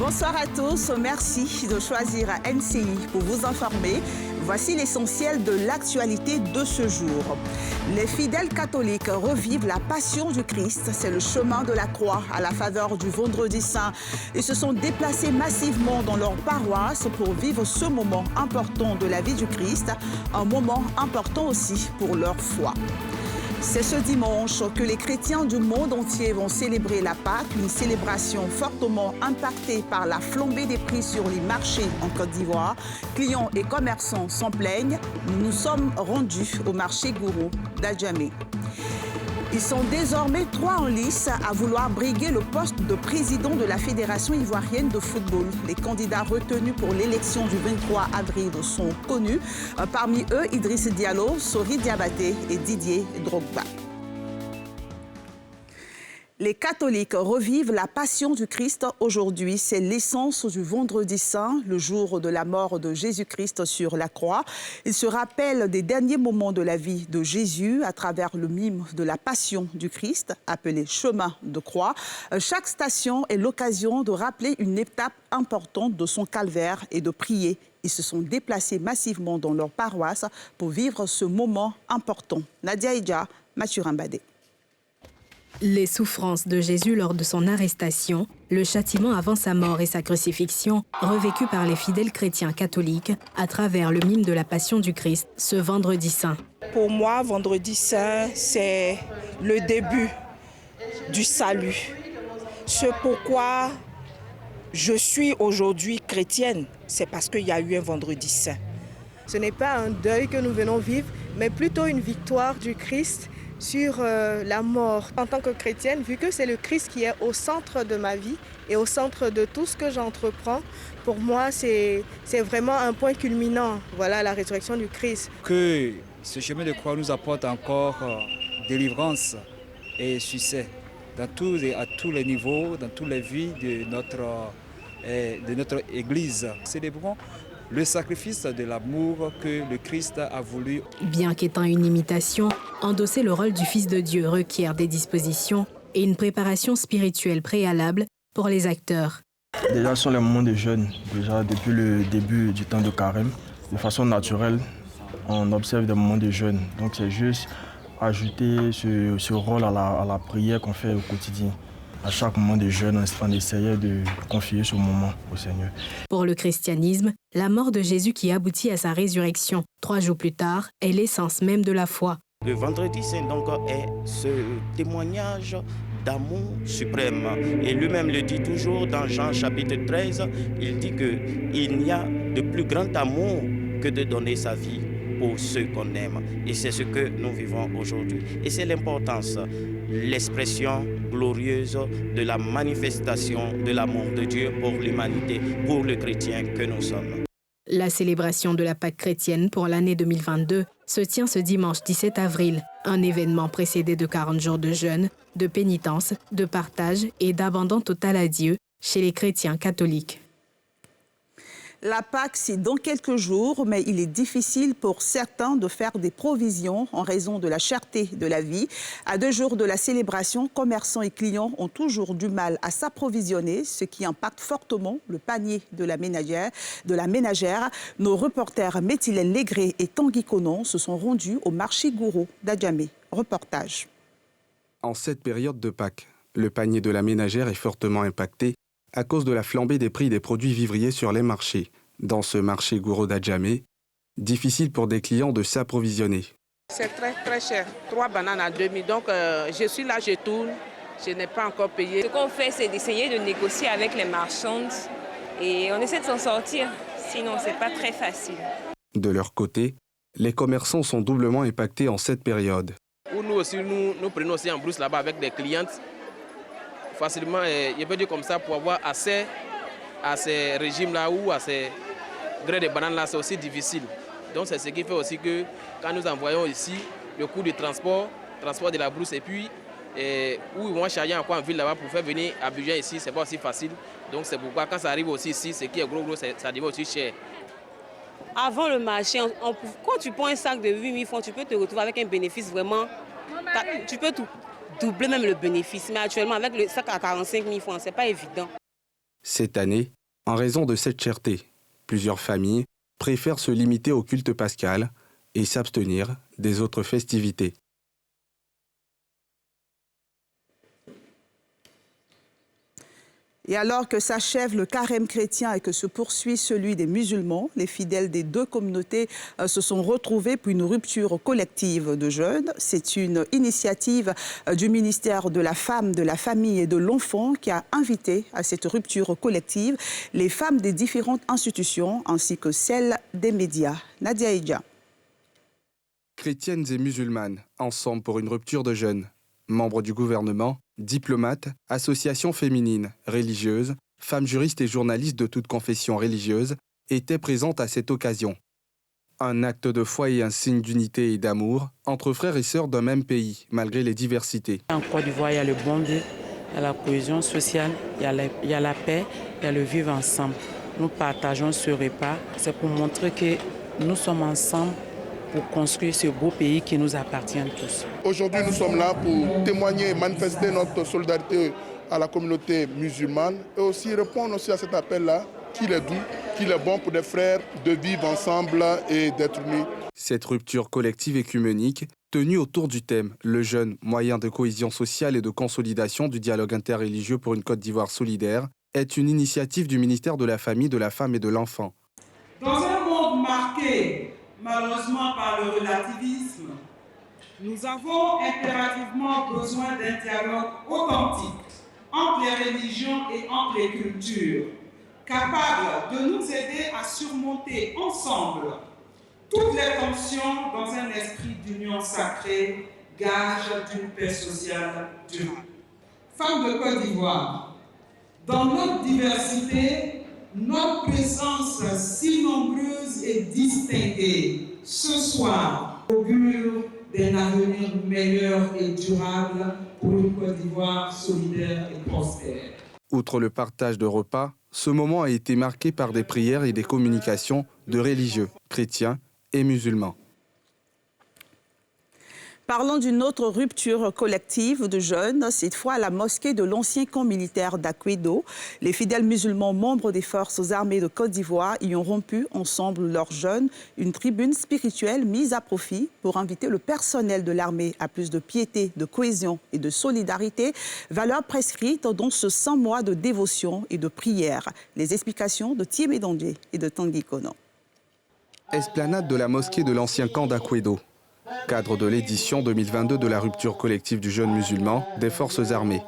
Bonsoir à tous, merci de choisir NCI pour vous informer. Voici l'essentiel de l'actualité de ce jour. Les fidèles catholiques revivent la passion du Christ. C'est le chemin de la croix à la faveur du Vendredi Saint. Ils se sont déplacés massivement dans leur paroisse pour vivre ce moment important de la vie du Christ, un moment important aussi pour leur foi. C'est ce dimanche que les chrétiens du monde entier vont célébrer la Pâque, une célébration fortement impactée par la flambée des prix sur les marchés en Côte d'Ivoire. Clients et commerçants s'en plaignent. Nous nous sommes rendus au marché Gourou d'Adjamé. Ils sont désormais 3 en lice à vouloir briguer le poste de président de la Fédération ivoirienne de football. Les candidats retenus pour l'élection du 23 avril sont connus. Parmi eux, Idriss Diallo, Sori Diabaté et Didier Drogba. Les catholiques revivent la passion du Christ aujourd'hui. C'est l'essence du Vendredi Saint, le jour de la mort de Jésus-Christ sur la croix. Il se rappelle des derniers moments de la vie de Jésus à travers le mime de la passion du Christ, appelé chemin de croix. Chaque station est l'occasion de rappeler une étape importante de son calvaire et de prier. Ils se sont déplacés massivement dans leur paroisse pour vivre ce moment important. Nadia Idja, Mathieu Rambadé. Les souffrances de Jésus lors de son arrestation, le châtiment avant sa mort et sa crucifixion, revécu par les fidèles chrétiens catholiques à travers le mime de la Passion du Christ ce Vendredi Saint. Pour moi, Vendredi Saint, c'est le début du salut. C'est pourquoi je suis aujourd'hui chrétienne, c'est parce qu'il y a eu un Vendredi Saint. Ce n'est pas un deuil que nous venons vivre, mais plutôt une victoire du Christ sur la mort. En tant que chrétienne, vu que c'est le Christ qui est au centre de ma vie et au centre de tout ce que j'entreprends, pour moi, c'est vraiment un point culminant, voilà, la résurrection du Christ. Que ce chemin de croix nous apporte encore délivrance et succès à tous les niveaux, dans toutes les vies de notre Église. Célébrons le sacrifice de l'amour que le Christ a voulu. Bien qu'étant une imitation, endosser le rôle du Fils de Dieu requiert des dispositions et une préparation spirituelle préalable pour les acteurs. Déjà sur les moments de jeûne, déjà depuis le début du temps de carême, de façon naturelle, on observe des moments de jeûne. Donc c'est juste ajouter ce rôle à la prière qu'on fait au quotidien. À chaque moment de jeûne, on essayait de confier ce moment au Seigneur. Pour le christianisme, la mort de Jésus qui aboutit à sa résurrection 3 jours plus tard est l'essence même de la foi. Le Vendredi Saint donc est ce témoignage d'amour suprême. Et lui-même le dit toujours dans Jean chapitre 13, il dit qu'il n'y a de plus grand amour que de donner sa vie pour ceux qu'on aime. Et c'est ce que nous vivons aujourd'hui. Et c'est l'importance, l'expression glorieuse de la manifestation de l'amour de Dieu pour l'humanité, pour le chrétien que nous sommes. La célébration de la Pâque chrétienne pour l'année 2022 se tient ce dimanche 17 avril, un événement précédé de 40 jours de jeûne, de pénitence, de partage et d'abandon total à Dieu chez les chrétiens catholiques. La Pâque, c'est dans quelques jours, mais il est difficile pour certains de faire des provisions en raison de la cherté de la vie. À 2 jours de la célébration, commerçants et clients ont toujours du mal à s'approvisionner, ce qui impacte fortement le panier de la ménagère. Nos reporters Méthylène Légré et Tanguy Conan se sont rendus au marché Gourou d'Adjamé. Reportage. En cette période de Pâques, le panier de la ménagère est fortement impacté à cause de la flambée des prix des produits vivriers sur les marchés. Dans ce marché Gourou d'Adjamé, difficile pour des clients de s'approvisionner. C'est très cher, 3 bananes à 2000, donc je suis là, je tourne, je n'ai pas encore payé. Ce qu'on fait, c'est d'essayer de négocier avec les marchandes et on essaie de s'en sortir, sinon c'est pas très facile. De leur côté, les commerçants sont doublement impactés en cette période. Nous aussi, nous prenons aussi en brousse là-bas avec des clientes. Facilement, je peux dire comme ça, pour avoir accès à ces régimes-là ou à ces grains de bananes-là, c'est aussi difficile. Donc c'est ce qui fait aussi que quand nous envoyons ici, le coût du transport de la brousse et puis où ils vont charger encore en ville là-bas pour faire venir à Abidjan ici, c'est pas aussi facile. Donc c'est pourquoi quand ça arrive aussi ici, ce qui est gros, ça devient aussi cher. Avant le marché, quand tu prends un sac de 8 000 francs, tu peux te retrouver avec un bénéfice vraiment, tu peux doubler même le bénéfice. Mais actuellement, avec le sac à 45 000 francs, ce n'est pas évident. Cette année, en raison de cette cherté, plusieurs familles préfèrent se limiter au culte pascal et s'abstenir des autres festivités. Et alors que s'achève le carême chrétien et que se poursuit celui des musulmans, les fidèles des deux communautés se sont retrouvés pour une rupture collective de jeûne. C'est une initiative du ministère de la Femme, de la Famille et de l'Enfant qui a invité à cette rupture collective les femmes des différentes institutions ainsi que celles des médias. Nadia Edia. Chrétiennes et musulmanes, ensemble pour une rupture de jeûne. Membres du gouvernement, diplomates, associations féminines, religieuses, femmes juristes et journalistes de toute confession religieuse étaient présentes à cette occasion. Un acte de foi et un signe d'unité et d'amour entre frères et sœurs d'un même pays, malgré les diversités. En Côte d'Ivoire, il y a le bon Dieu, il y a la cohésion sociale, il y a la paix, il y a le vivre ensemble. Nous partageons ce repas, c'est pour montrer que nous sommes ensemble pour construire ce beau pays qui nous appartient tous. Aujourd'hui, nous sommes là pour témoigner et manifester notre solidarité à la communauté musulmane et aussi répondre aussi à cet appel-là, qu'il est doux, qu'il est bon pour des frères de vivre ensemble et d'être unis. Cette rupture collective écuménique, tenue autour du thème « Le jeûne, moyen de cohésion sociale et de consolidation du dialogue interreligieux pour une Côte d'Ivoire solidaire », est une initiative du ministère de la Famille, de la Femme et de l'Enfant. Dans un monde marqué malheureusement par le relativisme, nous avons impérativement besoin d'un dialogue authentique entre les religions et entre les cultures, capable de nous aider à surmonter ensemble toutes les tensions dans un esprit d'union sacrée, gage d'une paix sociale durable. Femmes de Côte d'Ivoire, dans notre diversité, notre présence si nombreuse et distinguée ce soir augure d'un avenir meilleur et durable pour une Côte d'Ivoire solidaire et prospère. Outre le partage de repas, ce moment a été marqué par des prières et des communications de religieux, chrétiens et musulmans. Parlons d'une autre rupture collective de jeûne, cette fois à la mosquée de l'ancien camp militaire d'Akwedo. Les fidèles musulmans membres des forces armées de Côte d'Ivoire y ont rompu ensemble leur jeûne, une tribune spirituelle mise à profit pour inviter le personnel de l'armée à plus de piété, de cohésion et de solidarité, valeurs prescrites dans ce 100 mois de dévotion et de prière. Les explications de Thiemé Dondé et de Tanguy Kono. Esplanade de la mosquée de l'ancien camp d'Akwedo. Cadre de l'édition 2022 de la rupture collective du jeûne musulman des forces armées.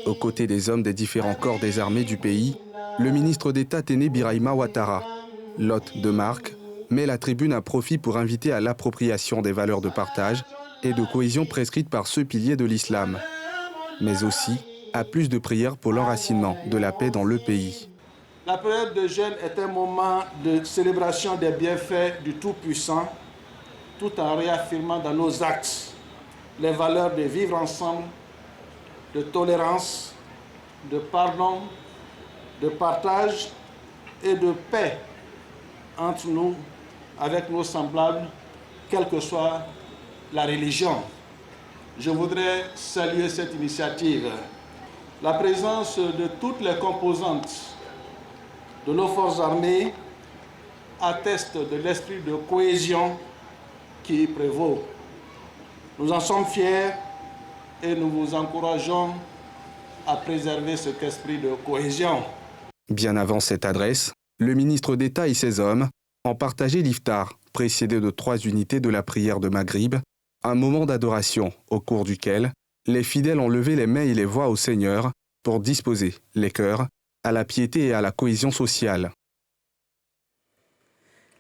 Aux côtés des hommes des différents corps des armées du pays, le ministre d'État Téné Birahima Ouattara, l'hôte de marque, met la tribune à profit pour inviter à l'appropriation des valeurs de partage et de cohésion prescrites par ce pilier de l'islam, mais aussi à plus de prières pour l'enracinement de la paix dans le pays. La période de jeûne est un moment de célébration des bienfaits du Tout-Puissant, tout en réaffirmant dans nos actes les valeurs de vivre ensemble, de tolérance, de pardon, de partage et de paix entre nous, avec nos semblables, quelle que soit la religion. Je voudrais saluer cette initiative. La présence de toutes les composantes de nos forces armées atteste de l'esprit de cohésion qui prévaut. Nous en sommes fiers et nous vous encourageons à préserver cet esprit de cohésion. Bien avant cette adresse, le ministre d'État et ses hommes ont partagé l'iftar, précédé de 3 unités de la prière de Maghrib, un moment d'adoration au cours duquel les fidèles ont levé les mains et les voix au Seigneur pour disposer les cœurs à la piété et à la cohésion sociale.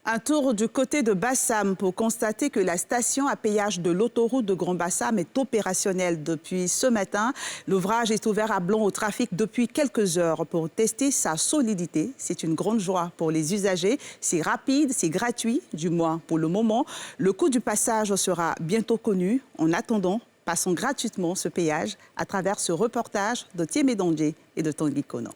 Un tour du côté de Bassam pour constater que la station à péage de l'autoroute de Grand Bassam est opérationnelle depuis ce matin. L'ouvrage est ouvert à blanc au trafic depuis quelques heures pour tester sa solidité. C'est une grande joie pour les usagers. C'est rapide, c'est gratuit, du moins pour le moment. Le coût du passage sera bientôt connu. En attendant, passons gratuitement ce péage à travers ce reportage de Thiemé Dondé et de Tanguy Kono.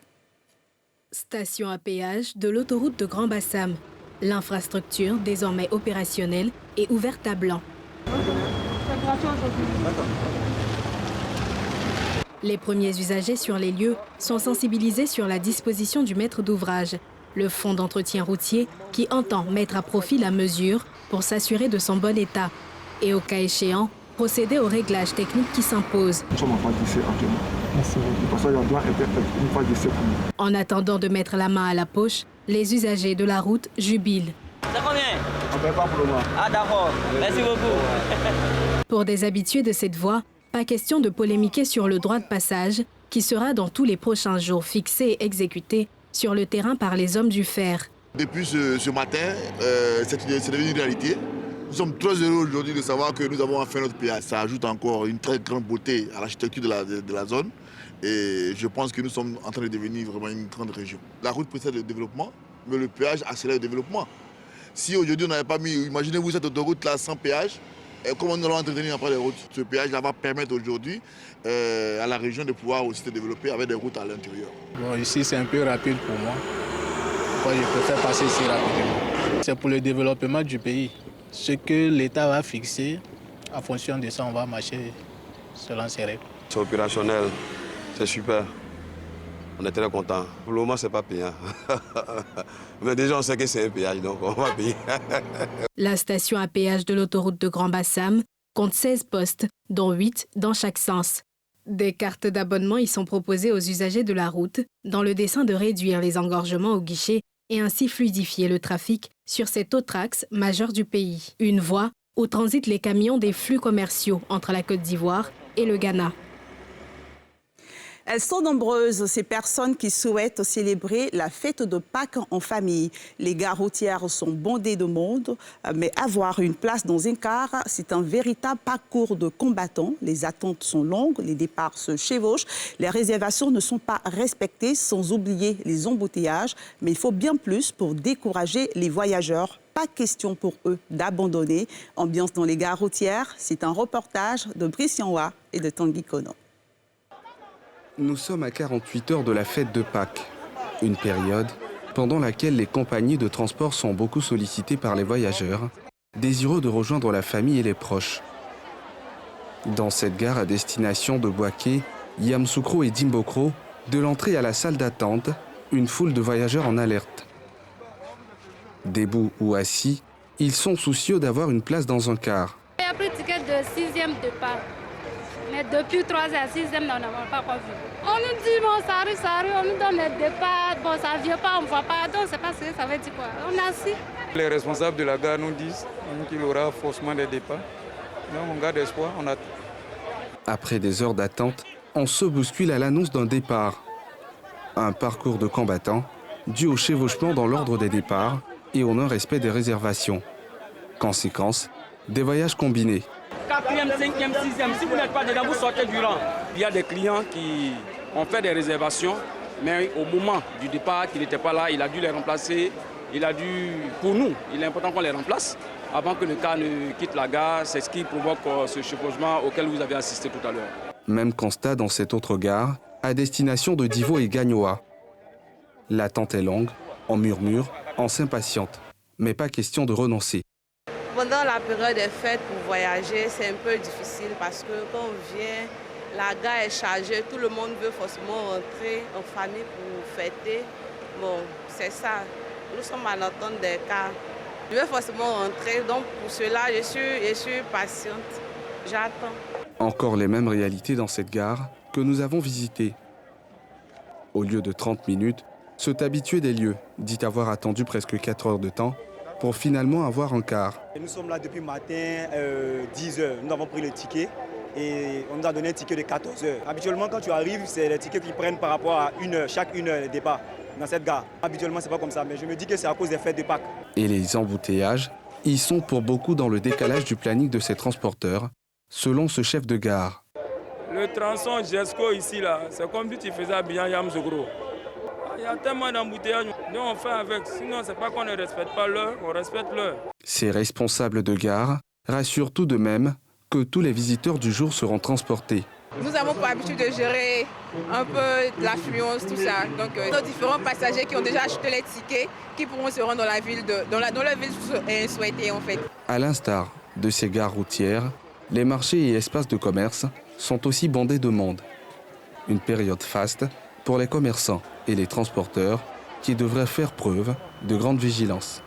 Station à péage de l'autoroute de Grand Bassam. L'infrastructure, désormais opérationnelle, est ouverte à blanc. Les premiers usagers sur les lieux sont sensibilisés sur la disposition du maître d'ouvrage, le fonds d'entretien routier qui entend mettre à profit la mesure pour s'assurer de son bon état et, au cas échéant, procéder aux réglages techniques qui s'imposent. En attendant de mettre la main à la poche, les usagers de la route jubilent. C'est combien? On ne paie pas pour le moment. Ah d'accord, merci beaucoup. Pour des habitués de cette voie, pas question de polémiquer sur le droit de passage qui sera dans tous les prochains jours fixé et exécuté sur le terrain par les hommes du fer. Depuis ce matin, c'est devenu une réalité. Nous sommes très heureux aujourd'hui de savoir que nous avons enfin notre péage. Ça ajoute encore une très grande beauté à l'architecture de la zone. Et je pense que nous sommes en train de devenir vraiment une grande région. La route précède le développement, mais le péage accélère le développement. Si aujourd'hui on n'avait pas mis, imaginez-vous cette autoroute-là sans péage, comment nous allons entretenir après les routes? Ce péage-là va permettre aujourd'hui à la région de pouvoir aussi se développer avec des routes à l'intérieur. Bon, ici c'est un peu rapide pour moi. Moi, je préfère passer ici rapidement. C'est pour le développement du pays. Ce que l'État va fixer, en fonction de ça, on va marcher selon ses règles. C'est opérationnel, c'est super. On est très contents. Pour le moment, ce n'est pas payant. Mais déjà, on sait que c'est un péage, donc on va payer. La station à péage de l'autoroute de Grand Bassam compte 16 postes, dont 8 dans chaque sens. Des cartes d'abonnement y sont proposées aux usagers de la route dans le dessein de réduire les engorgements au guichet et ainsi fluidifier le trafic sur cet autre axe majeur du pays. Une voie où transitent les camions des flux commerciaux entre la Côte d'Ivoire et le Ghana. Elles sont nombreuses, ces personnes qui souhaitent célébrer la fête de Pâques en famille. Les gares routières sont bondées de monde, mais avoir une place dans un car, c'est un véritable parcours de combattants. Les attentes sont longues, les départs se chevauchent, les réservations ne sont pas respectées, sans oublier les embouteillages. Mais il faut bien plus pour décourager les voyageurs. Pas question pour eux d'abandonner. Ambiance dans les gares routières, c'est un reportage de Brice Yanwa et de Tanguy Kono. Nous sommes à 48 heures de la fête de Pâques, une période pendant laquelle les compagnies de transport sont beaucoup sollicitées par les voyageurs, désireux de rejoindre la famille et les proches. Dans cette gare à destination de Boaké, Yamoussoukro et Dimbokro, de l'entrée à la salle d'attente, une foule de voyageurs en alerte. Debout ou assis, ils sont soucieux d'avoir une place dans un car. Il y a pris le ticket de 6e départ. Mais depuis 3h à 6e, on n'a pas encore vu. On nous dit, bon, ça arrive, on nous donne le départ, bon, ça ne vient pas, on ne voit pas, donc c'est pas ce que ça veut dire quoi. On est assis. Les responsables de la gare nous disent qu'il y aura forcément des départs. Donc on garde espoir, on attend. Après des heures d'attente, on se bouscule à l'annonce d'un départ. Un parcours de combattants dû au chevauchement dans l'ordre des départs et au non-respect des réservations. Conséquence, des voyages combinés. 4e, 5e, 6e, si vous n'êtes pas dedans, vous sortez du rang. Il y a des clients qui ont fait des réservations, mais au moment du départ, qu'il n'était pas là, il a dû les remplacer. Pour nous, il est important qu'on les remplace avant que le car ne quitte la gare. C'est ce qui provoque ce chevauchement auquel vous avez assisté tout à l'heure. Même constat dans cette autre gare, à destination de Divo et Gagnoa. L'attente est longue, on murmure, on s'impatiente. Mais pas question de renoncer. Pendant la période des fêtes, pour voyager, c'est un peu difficile parce que quand on vient, la gare est chargée, tout le monde veut forcément rentrer en famille pour fêter. Bon, c'est ça. Nous sommes à l'attente des cars. Je veux forcément rentrer, donc pour cela, je suis patiente. J'attends. Encore les mêmes réalités dans cette gare que nous avons visitée. Au lieu de 30 minutes, cet habitué des lieux dit avoir attendu presque 4 heures de temps pour finalement avoir un car. Nous sommes là depuis matin, 10 heures. Nous avons pris le ticket et on nous a donné un ticket de 14 heures. Habituellement, quand tu arrives, c'est les tickets qu'ils prennent par rapport à chaque une heure de départ dans cette gare. Habituellement, c'est pas comme ça, mais je me dis que c'est à cause des fêtes de Pâques. Et les embouteillages, ils sont pour beaucoup dans le décalage du planning de ces transporteurs, selon ce chef de gare. Le tronçon Jesco ici, là, c'est comme si tu faisais à Yamoussoukro. Il y a tellement d'embouteillages, nous on fait avec, sinon c'est pas qu'on ne respecte pas l'heure, on respecte l'heure. Ces responsables de gare rassurent tout de même que tous les visiteurs du jour seront transportés. Nous avons pour habitude de gérer un peu l'affluence, tout ça. Donc nos différents passagers qui ont déjà acheté les tickets, qui pourront se rendre dans la ville, dans la ville souhaitée en fait. À l'instar de ces gares routières, les marchés et espaces de commerce sont aussi bondés de monde. Une période faste pour les commerçants et les transporteurs qui devraient faire preuve de grande vigilance.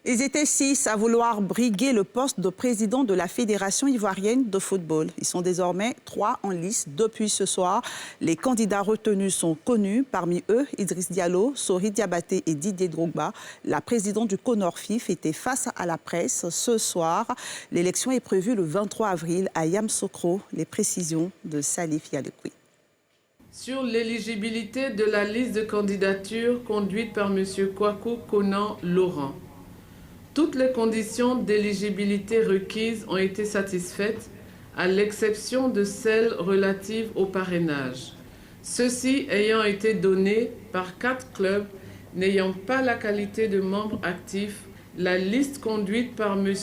Ils étaient 6 à vouloir briguer le poste de président de la Fédération ivoirienne de football. Ils sont désormais 3 en lice depuis ce soir. Les candidats retenus sont connus. Parmi eux, Idriss Diallo, Sori Diabaté et Didier Drogba. La présidente du CONORFIF était face à la presse ce soir. L'élection est prévue le 23 avril à Yamoussoukro. Les précisions de Salif Yadekoui. Sur l'éligibilité de la liste de candidature conduite par M. Kwaku Konan Laurent. Toutes les conditions d'éligibilité requises ont été satisfaites, à l'exception de celles relatives au parrainage. Ceux-ci ayant été donnés par 4 clubs n'ayant pas la qualité de membre actif, la liste conduite par M.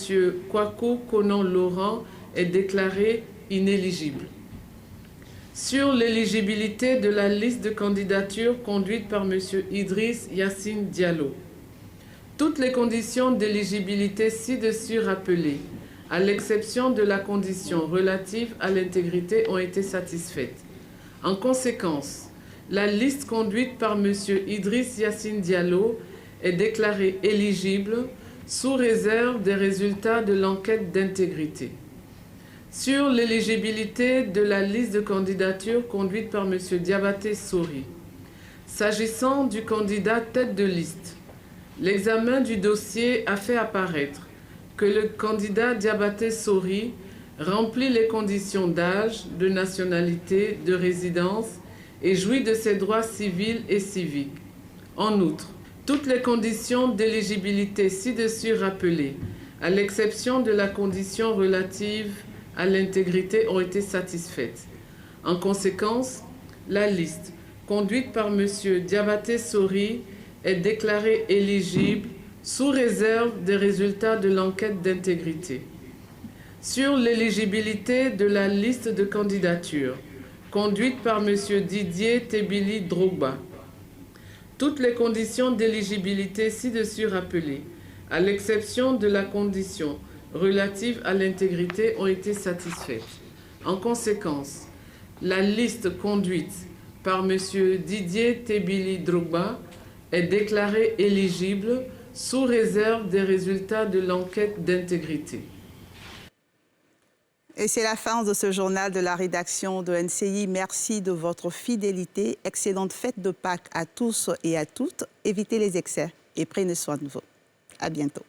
Kwaku Konan Laurent est déclarée inéligible. Sur l'éligibilité de la liste de candidature conduite par M. Idriss Yassine Diallo. Toutes les conditions d'éligibilité ci-dessus rappelées, à l'exception de la condition relative à l'intégrité, ont été satisfaites. En conséquence, la liste conduite par M. Idriss Yassine Diallo est déclarée éligible sous réserve des résultats de l'enquête d'intégrité. Sur l'éligibilité de la liste de candidature conduite par M. Diabaté Sori, s'agissant du candidat tête de liste, l'examen du dossier a fait apparaître que le candidat Diabaté Sori remplit les conditions d'âge, de nationalité, de résidence et jouit de ses droits civils et civiques. En outre, toutes les conditions d'éligibilité ci-dessus rappelées, à l'exception de la condition relative à l'intégrité, ont été satisfaites. En conséquence, la liste conduite par M. Diabaté Sori est déclarée éligible sous réserve des résultats de l'enquête d'intégrité. Sur l'éligibilité de la liste de candidature conduite par M. Didier Tebili Drogba, toutes les conditions d'éligibilité ci-dessus rappelées, à l'exception de la condition relative à l'intégrité, ont été satisfaites. En conséquence, la liste conduite par M. Didier Tebili Drogba est déclarée éligible sous réserve des résultats de l'enquête d'intégrité. Et c'est la fin de ce journal de la rédaction de NCI. Merci de votre fidélité. Excellente fête de Pâques à tous et à toutes. Évitez les excès et prenez soin de vous. À bientôt.